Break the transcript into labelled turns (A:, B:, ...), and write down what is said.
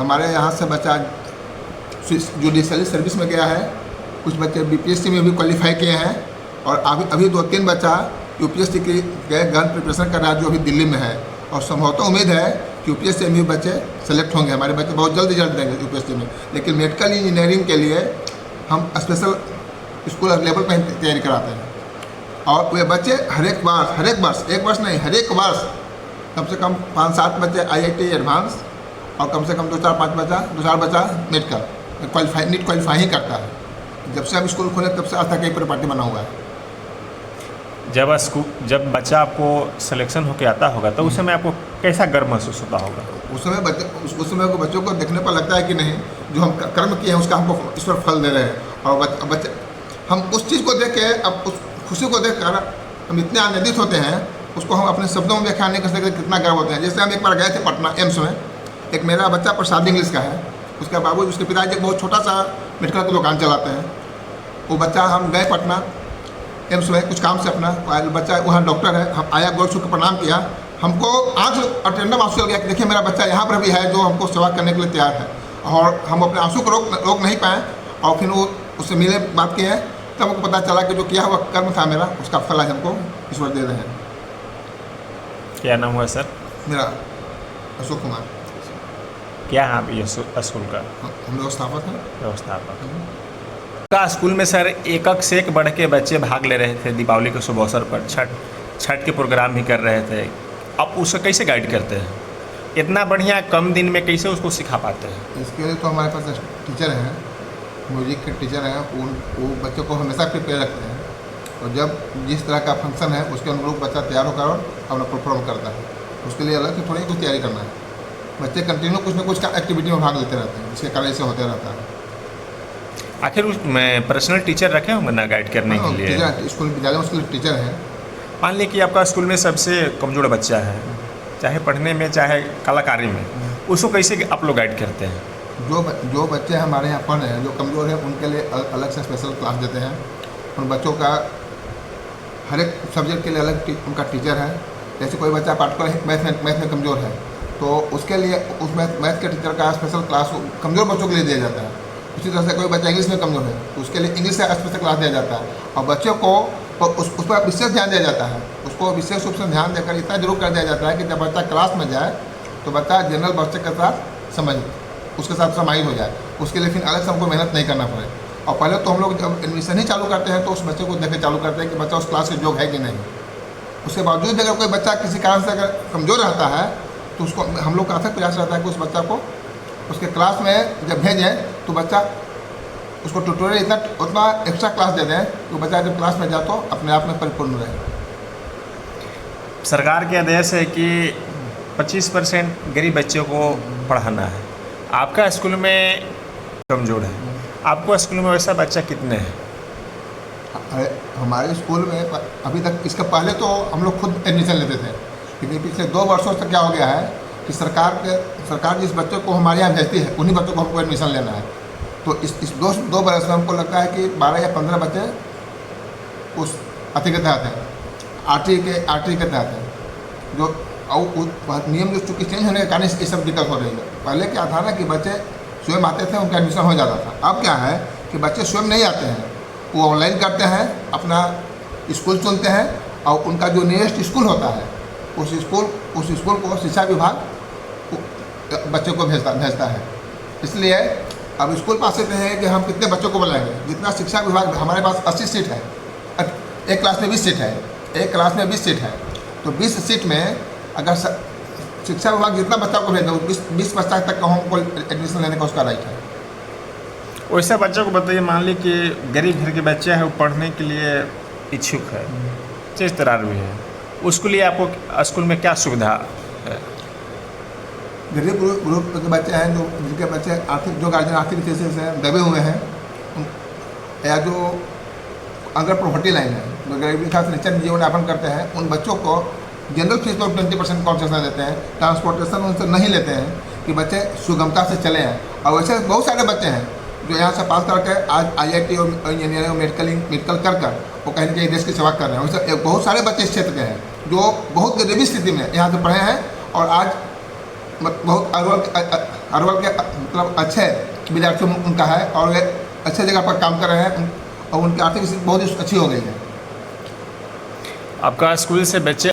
A: हमारे यहाँ से बच्चा जुडिशरी सर्विस में गया है, कुछ बच्चे बीपीएससी में भी क्वालिफाई किए हैं, और अभी 2-3 बच्चा यूपीएससी की गहन प्रिपरेशन कर रहा है जो अभी दिल्ली में है। और संभवतः उम्मीद है कि यूपीएससी में भी बच्चे सेलेक्ट होंगे, हमारे बच्चे बहुत जल्द रिजल्ट देंगे यूपीएससी में। लेकिन मेडिकल इंजीनियरिंग के लिए हम स्पेशल स्कूल लेवल पर तैयारी कराते हैं, और वे बच्चे हर एक वर्ष, एक वर्ष नहीं, हर एक वर्ष कम से कम 5-7 बच्चे IIT एडवांस, और कम से कम 2-4 बच्चा मेडिकल नीट क्वालिफाई करता है। जब से हम स्कूल खोले तब से आज तक एक परिपाटी बना हुआ है।
B: जब बच्चा आपको सिलेक्शन होकर आता होगा तो उस समय आपको कैसा गर्व महसूस होता होगा?
A: उस समय बच्चों को देखने पर लगता है कि नहीं, जो हम कर्म किए हैं उसका हमको ईश्वर फल दे रहे हैं। और बच्चे हम उस चीज़ को देख के, अब उस खुशी को देख कर हम इतने आनंदित होते हैं, उसको हम अपने शब्दों में व्याख्या नहीं कर सकते कितना गर्व होते हैं। जैसे हम एक बार गए थे पटना एम्स में, एक मेरा बच्चा प्रसाद इंग्लिश का है, उसका बाबू उसके पिताजी बहुत छोटा सा मेडिकल की दुकान चलाते हैं। वो बच्चा, हम गए पटना एम्स में कुछ काम से, अपना बच्चा वहाँ डॉक्टर है, हम आया, गोर छू के प्रणाम किया, हमको आँख और टेंडम आंसू हो गया कि देखिए मेरा बच्चा यहाँ पर भी है जो हमको सेवा करने के लिए तैयार है। और हम अपने आंसू को रोक नहीं पाए, और फिर वो उससे मिले, बात किए, तब हमको पता चला कि जो किया हुआ कर्म था मेरा, उसका फल आज हमको ईश्वर दे रहे हैं।
B: क्या नाम हुआ सर?
A: मेरा अशोक कुमार।
B: क्या है आप ये स्कूल का?
A: हम व्यवस्थापक हैं।
B: व्यवस्थापक का स्कूल में सर एक से एक बढ़ के बच्चे भाग ले रहे थे। दीपावली के शुभ अवसर पर छठ के प्रोग्राम भी कर रहे थे। आप उसको कैसे गाइड करते हैं? इतना बढ़िया कम दिन में कैसे उसको सिखा पाते हैं?
A: इसके लिए तो हमारे पास टीचर हैं, म्यूजिक के टीचर हैं, वो बच्चों को हमेशा प्रिपेयर रखते हैं, और जब जिस तरह का फंक्शन है उसके अनुरूप बच्चा तैयार होकर और अपना परफॉर्म करता है। उसके लिए अलग से थोड़ी कुछ तैयारी करना है। बच्चे कंटिन्यू कुछ न कुछ एक्टिविटी में भाग लेते रहते हैं, जिसके कारण ऐसे होते रहता है।
B: आखिर उसमें पर्सनल टीचर रखे होंगे ना गाइड करने के लिए?
A: टीचर स्कूल विद्यालय में उसके लिए टीचर हैं।
B: मान लीजिए कि आपका स्कूल में सबसे कमज़ोर बच्चा है, चाहे पढ़ने में चाहे कलाकारी में, उसको कैसे आप लोग गाइड करते हैं?
A: जो बच्चे हमारे यहाँ पढ़ रहे हैं, जो कमज़ोर हैं, उनके लिए अलग से स्पेशल क्लास देते हैं। उन बच्चों का हर एक सब्जेक्ट के लिए अलग उनका टीचर है। जैसे कोई बच्चा पार्टिकुलर मैथ में कमज़ोर है, तो उसके लिए उस मैथ के टीचर का स्पेशल क्लास कमज़ोर बच्चों के लिए दिया जाता है। उसी तरह से कोई बच्चा इंग्लिश में कमज़ोर है तो उसके लिए इंग्लिश का स्पेशल क्लास दिया जाता है, और बच्चों को उस पर विशेष ध्यान दिया जाता है। उसको विशेष रूप से ध्यान देकर इतना जरूर कर दिया जाता है कि जब बच्चा क्लास में जाए तो बच्चा जनरल बच्चे के साथ उसके साथ समाहित हो जाए। उसके लिए फिर अलग से हमको मेहनत नहीं करना पड़े। और पहले तो हम लोग जब एडमिशन ही चालू करते हैं तो उस बच्चे को देख के चालू करते हैं कि बच्चा उस क्लास के योग्य है कि नहीं। उसके बावजूद अगर कोई बच्चा किसी कारण से अगर कमज़ोर रहता है तो उसको हम लोग का अथक प्रयास रहता है कि उस बच्चा को उसके क्लास में जब भेजें तो बच्चा उसको ट्यूटोरियल उतना एक्स्ट्रा क्लास दे दें तो बच्चा जब क्लास में जाए तो अपने आप में परिपूर्ण रहे।
B: सरकार के आदेश है कि 25% गरीब बच्चों को पढ़ाना है। आपका स्कूल में कमज़ोर है, आपको स्कूल में वैसा बच्चा कितने हैं?
A: हमारे स्कूल में अभी तक, इसके पहले तो हम लोग खुद एडमिशन लेते थे, लेकिन पिछले 2 वर्षों से क्या हो गया है कि सरकार जिस बच्चों को हमारे यहाँ भेजती है उन्हीं बच्चों को हमको एडमिशन लेना है। तो इस 2 बरस में हमको लगता है कि 12 या 15 बच्चे उस अति के तहत हैं, आरटी के तहत हैं, जो और नियम जो चूँकि चेंज होने के कारण ये सब दिक्कत हो रही है। पहले क्या था ना कि बच्चे स्वयं आते थे, उनका एडमिशन हो जाता था। अब क्या है कि बच्चे स्वयं नहीं आते हैं, वो ऑनलाइन करते हैं, अपना स्कूल चुनते हैं, और उनका जो नियरेस्ट स्कूल होता है उस स्कूल को शिक्षा विभाग बच्चों को भेजता है। इसलिए अब स्कूल पास से हैं कि हम कितने बच्चों को बुलाएंगे। जितना शिक्षा विभाग, हमारे पास 80 सीट है, एक क्लास में 20 सीट है, एक क्लास में 20 सीट है, तो 20 सीट में अगर शिक्षा विभाग जितना बच्चा को भेज दो 20 बच्चा तक का हमको एडमिशन लेने का उसका राइट है।
B: वैसे बच्चों को बताइए, मान ली कि गरीब घर के बच्चे हैं, वो पढ़ने के लिए इच्छुक है, तेज तरार भी है, उसके लिए आपको स्कूल में क्या सुविधा है?
A: गरीब ग्रुप के बच्चे हैं, जो जिनके बच्चे आर्थिक, जो गार्जियन आर्थिक स्थिति से दबे हुए हैं, या जो अंडर प्रॉपर्टी लाइन है, जो गरीबी रेखा से नीचे जीवन यापन करते हैं, उन बच्चों को जनरल फीस पर 20% कॉन्सेशन देते हैं। ट्रांसपोर्टेशन उनसे नहीं लेते हैं कि बच्चे सुगमता से चले हैं। और वैसे बहुत सारे बच्चे हैं जो यहाँ से पास करके आज IIT और इंजीनियरिंग और मेडिकल कर वो कहीं ना कहीं देश की सेवा कर रहे हैं। वैसे बहुत सारे बच्चे इस क्षेत्र के हैं जो बहुत गरीबी स्थिति में यहाँ से पढ़े हैं और आज बहुत अरवल के मतलब अच्छे विद्यार्थी उनका है और वे अच्छे जगह पर काम कर रहे हैं और उनकी आर्थिक स्थिति बहुत ही अच्छी हो गई है।
B: आपका स्कूल से बच्चे